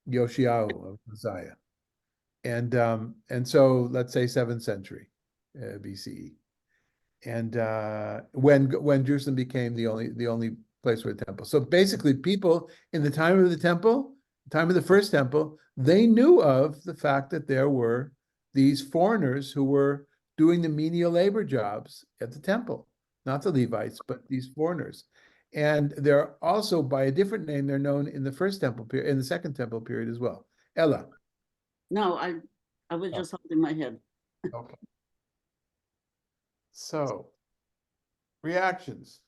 Yoshiao, of Messiah, and so let's say 7th century BCE, and when Jerusalem became the only place where the temple. So basically, people in the time of the temple, time of the first temple, they knew of the fact that there were these foreigners who were doing the menial labor jobs at the temple, not the Levites, but these foreigners. And they're also, by a different name, they're known in the first temple period, in the second temple period as well. Ella. No, I was just holding my head. Okay. So, reactions.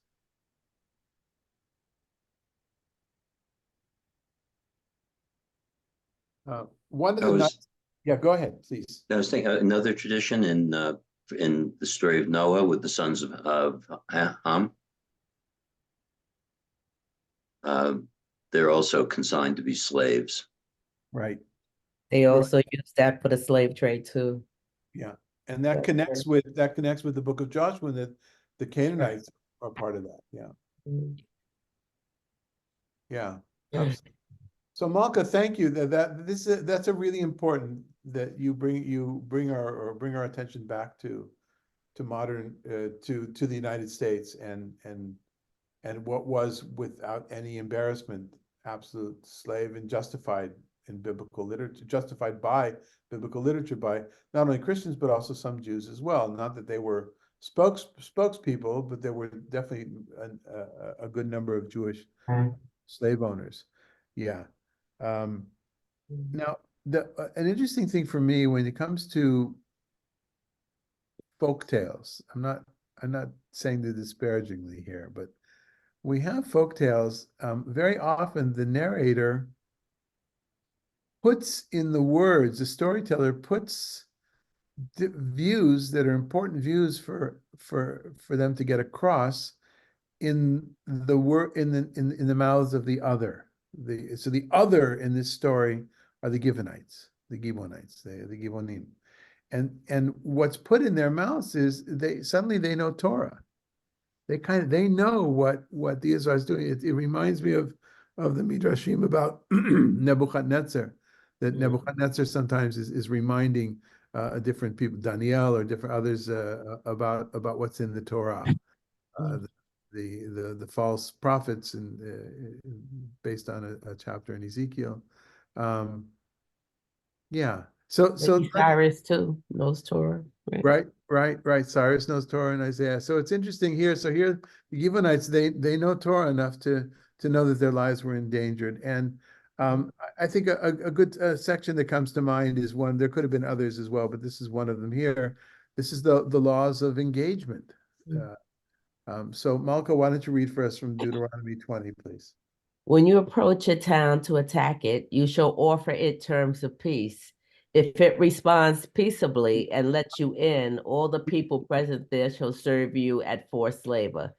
One of the yeah, go ahead, please. I was thinking another tradition in the story of Noah with the sons of Ham. They're also consigned to be slaves. Right. They also use that for the slave trade too. Yeah, and that connects with the book of Joshua, that the Canaanites are part of that. Yeah. Mm. Yeah. Absolutely. So Malka, thank you. That's a really important that you bring our attention back to modern to the United States and what was, without any embarrassment, absolute slave and justified in biblical literature, justified by biblical literature by not only Christians, but also some Jews as well. Not that they were spokespeople, but there were definitely a good number of Jewish slave owners. Yeah. Now, an interesting thing for me when it comes to folk tales, I'm not saying that disparagingly here, but we have folk tales. Very often the narrator puts in the words, the storyteller puts views that are important views for them to get across in the word in the mouths of the other. So the other in this story are the Givonites, the Gibeonites, the Gibeonim. And what's put in their mouths is they know Torah. They know what the Israel is doing. It reminds me of the Midrashim about Nebuchadnezzar, that Nebuchadnezzar sometimes is reminding different people, Daniel or different others, about what's in the Torah, the false prophets, and based on a chapter in Ezekiel. Yeah. So Cyrus too knows Torah, right? Right. Cyrus knows Torah and Isaiah. So it's interesting here. So here, the Gibeonites, they know Torah enough to know that their lives were endangered. And I think a good section that comes to mind is one. There could have been others as well, but this is one of them here. This is the laws of engagement. So Malka, why don't you read for us from Deuteronomy 20, please? When you approach a town to attack it, you shall offer it terms of peace. If it responds peaceably and lets you in, all the people present there shall serve you at forced labor.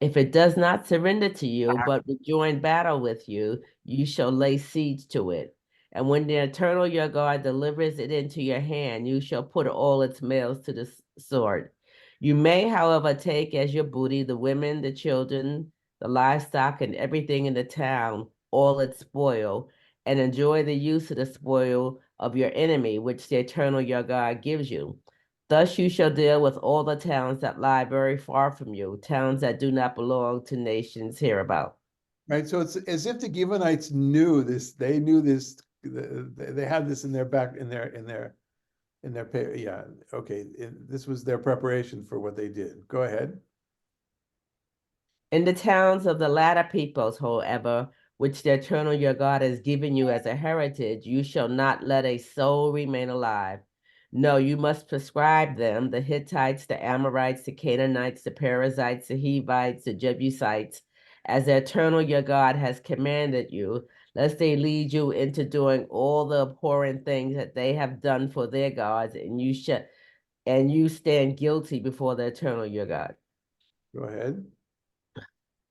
If it does not surrender to you, but join battle with you, you shall lay siege to it. And when the Eternal your God delivers it into your hand, you shall put all its males to the sword. You may, however, take as your booty the women, the children, the livestock, and everything in the town, all its spoil, and enjoy the use of the spoil of your enemy, which the Eternal your God gives you. Thus you shall deal with all the towns that lie very far from you, towns that do not belong to nations hereabout. Right. So it's as if the Gibeonites knew this. They knew this. They had this in their back, in their yeah. Okay. This was their preparation for what they did. Go ahead. In the towns of the latter peoples, however, which the Eternal your God has given you as a heritage, you shall not let a soul remain alive. No, you must prescribe them, the Hittites, the Amorites, the Canaanites, the Perizzites, the Hivites, the Jebusites, as the Eternal your God has commanded you, lest they lead you into doing all the abhorrent things that they have done for their gods, and you stand guilty before the Eternal your God. Go ahead.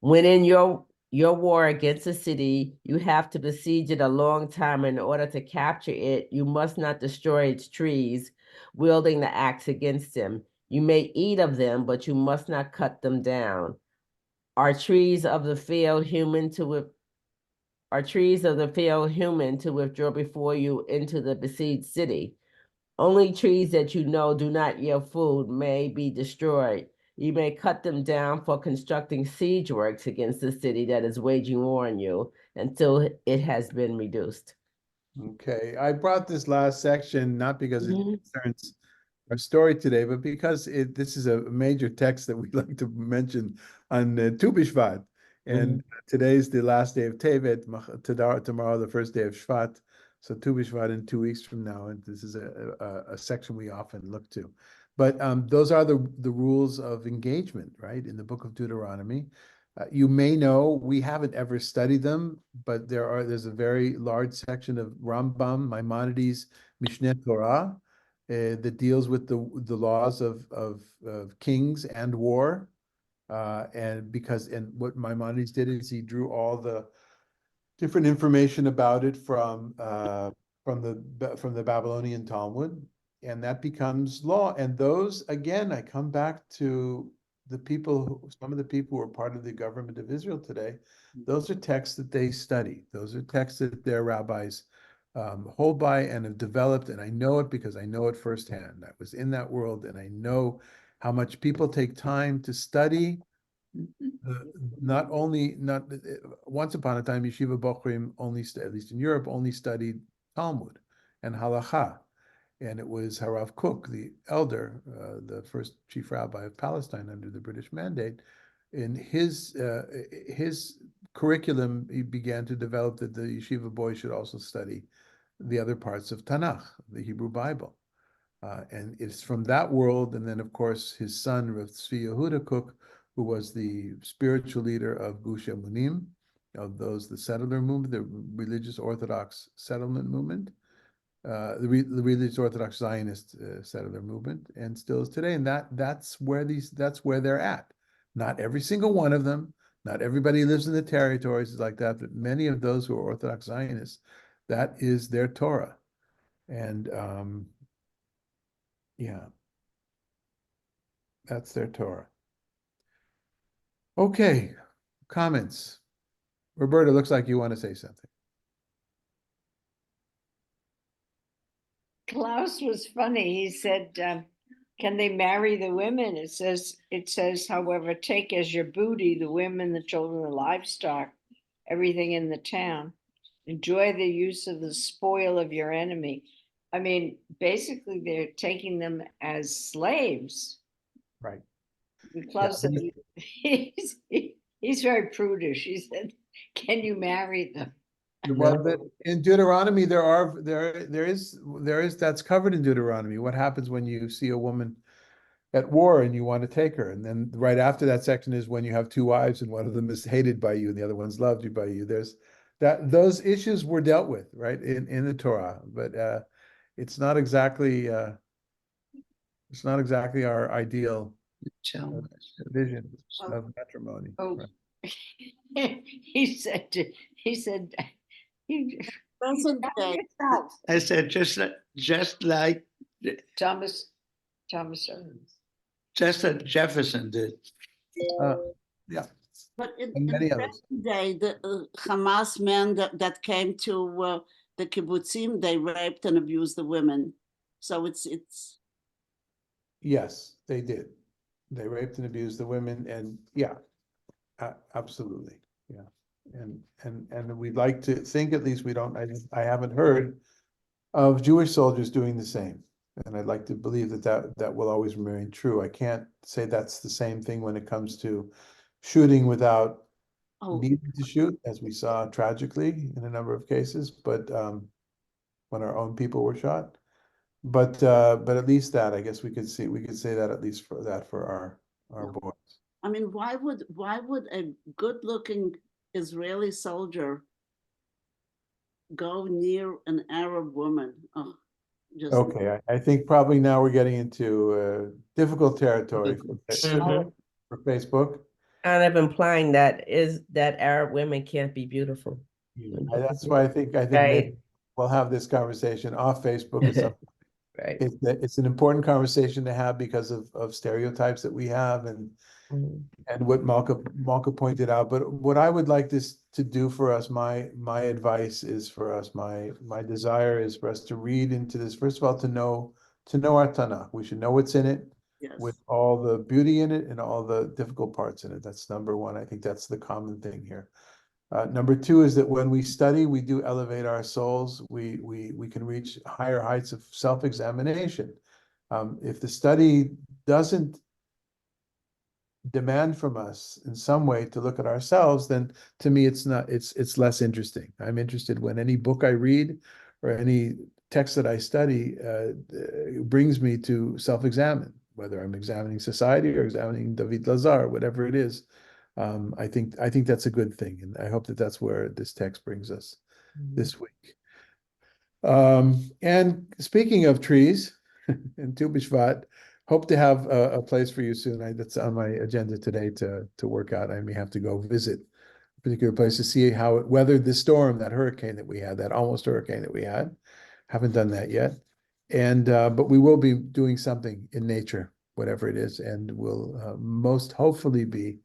When in your war against a city, you have to besiege it a long time in order to capture it. You must not destroy its trees, wielding the axe against them. You may eat of them, but you must not cut them down. Are trees of the field human to withdraw before you into the besieged city? Only trees that you know do not yield food may be destroyed. You may cut them down for constructing siege works against the city that is waging war on you until it has been reduced. Okay. I brought this last section not because it concerns our story today, but because this is a major text that we like to mention on Tu B'Shvat. And today's the last day of Tevet, tomorrow the first day of Shvat. So Tu B'Shvat in 2 weeks from now, and this is a section we often look to. But those are the rules of engagement, right, in the book of Deuteronomy. You may know, we haven't ever studied them, but there's a very large section of Rambam, Maimonides, Mishneh Torah, that deals with the laws of kings and war. And what Maimonides did is he drew all the different information about it from the Babylonian Talmud, and that becomes law. And those, again, I come back to some of the people who are part of the government of Israel today. Those are texts that they study. Those are texts that their rabbis hold by and have developed. And I know it because I know it firsthand. I was in that world, and I know how much people take time to study. Not once upon a time, yeshiva bochrim at least in Europe, only studied Talmud and halacha. And it was Harav Kook, the elder, the first chief rabbi of Palestine under the British Mandate. In his curriculum, he began to develop that the yeshiva boys should also study the other parts of Tanakh, the Hebrew Bible. And it's from that world, and then of course his son, Rav Tzvi Yehuda Kook, who was the spiritual leader of Gush Emunim, of the settler movement, the religious Orthodox settlement movement, the religious Orthodox Zionist settler movement, and still is today. And that's where they're at. Not every single one of them, not everybody lives in the territories like that, but many of those who are Orthodox Zionists, that is their Torah. And yeah, that's their Torah. Okay, comments. Roberta, looks like you want to say something. Klaus was funny. He said, can they marry the women? It says, however, take as your booty the women, the children, the livestock, everything in the town. Enjoy the use of the spoil of your enemy. I mean, basically, they're taking them as slaves. Right. Klaus said he's very prudish. He said, can you marry them? Well, in Deuteronomy, there is that's covered in Deuteronomy. What happens when you see a woman at war and you want to take her? And then right after that section is when you have two wives and one of them is hated by you and the other one's loved by you. There's those issues were dealt with, right, in the Torah, but it's not exactly our ideal vision of matrimony. Oh. Right. he said Present day, I said, just like Thomas Owens. just as Jefferson did. Yeah. but in And many others. present day, the Hamas men that came to the kibbutzim, they raped and abused the women. So it's Yes, they did. They raped and abused the women, and yeah, absolutely, yeah. And we'd like to think, at least we don't. I haven't heard of Jewish soldiers doing the same, and I'd like to believe that will always remain true. I can't say that's the same thing when it comes to shooting without needing to shoot, as we saw tragically in a number of cases, but when our own people were shot. But at least that, I guess we could say that at least for our boys. I mean, why would a good-looking Israeli soldier go near an Arab woman? Oh, just Okay, I think probably now we're getting into difficult territory for Facebook. Kind of implying that Arab women can't be beautiful. That's why I think maybe we'll have this conversation off Facebook or something. Right. It's an important conversation to have because of stereotypes that we have and what Malka pointed out. But what I would like this to do for us, my advice is for us, my desire is for us to read into this, first of all, to know our Tanakh. We should know what's in it, with all the beauty in it and all the difficult parts in it. That's number one. I think that's the common thing here. Number two is that when we study, we do elevate our souls. We can reach higher heights of self-examination. If the study doesn't demand from us in some way to look at ourselves, then to me it's less interesting. I'm interested when any book I read or any text that I study brings me to self-examine, whether I'm examining society or examining David Lazar, whatever it is. I think that's a good thing, and I hope that that's where this text brings us this week. And speaking of trees and Tu B'Shvat, hope to have a place for you soon. That's on my agenda today to work out. I may have to go visit a particular place to see how it weathered the storm, that hurricane that we had, that almost hurricane that we had. Haven't done that yet, and but we will be doing something in nature, whatever it is, and will most hopefully be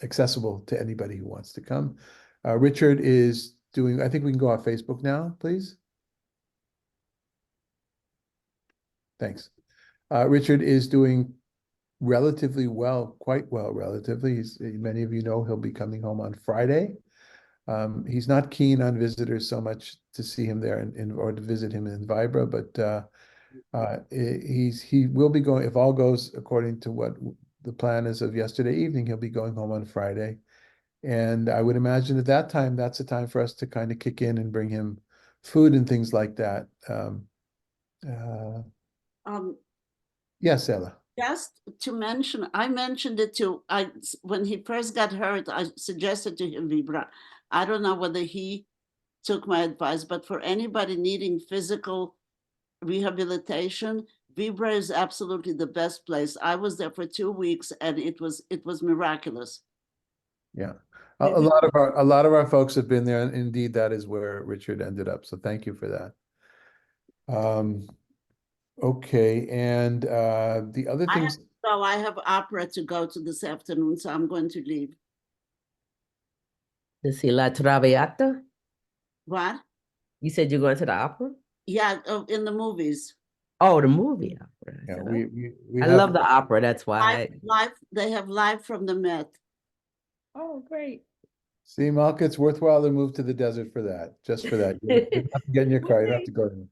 accessible to anybody who wants to come. Richard is doing, I think we can go off Facebook now, please. Thanks. Richard is doing relatively well, quite well, relatively. Many of you know he'll be coming home on Friday. He's not keen on visitors so much to see him there or to visit him in Vibra, but he will be going, if all goes according to what the plan is of yesterday evening, he'll be going home on Friday. And I would imagine at that time, that's a time for us to kind of kick in and bring him food and things like that. Yes, Ella. Just to mention, I mentioned it to, when he first got hurt, I suggested to him Vibra. I don't know whether he took my advice, but for anybody needing physical rehabilitation, Vibra is absolutely the best place. I was there for 2 weeks and it was miraculous. Yeah. A lot of our folks have been there, and indeed that is where Richard ended up. So thank you for that. Okay, and the other things. I have opera to go to this afternoon, so I'm going to leave. To see La Traviata? What? You said you're going to the opera? Yeah, in the movies. Oh, the movie opera. Yeah, I love the opera. That's why. Live, they have live from the Met. Oh, great. See, Malka, it's worthwhile to move to the desert for that, just for that. You don't have to get in your car, you don't have to go to.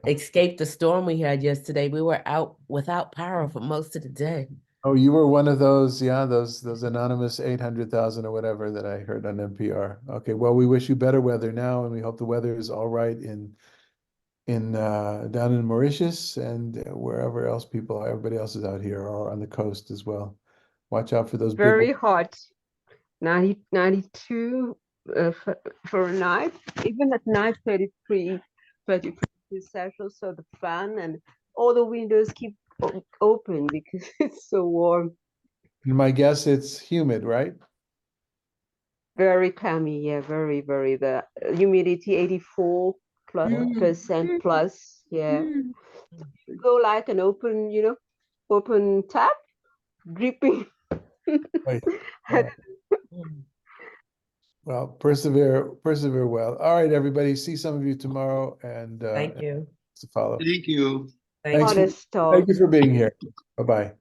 Escaped the storm we had yesterday. We were out without power for most of the day. Oh, you were one of those, yeah, those anonymous 800,000 or whatever that I heard on NPR. Okay, well, we wish you better weather now, and we hope the weather is all right in down in Mauritius and wherever else everybody else is out here or on the coast as well. Watch out for those Very big. hot. 92 for a night, even at night 33 degrees Celsius. So the fan and all the windows keep open because it's so warm. My guess it's humid, right? Very clammy, yeah, very, very. The humidity 84% plus, yeah. Go like an open tap, dripping. Right. Well, persevere well. All right, everybody. See some of you tomorrow, and Thank you. to follow. Thank you. Thank you for being here. Bye-bye.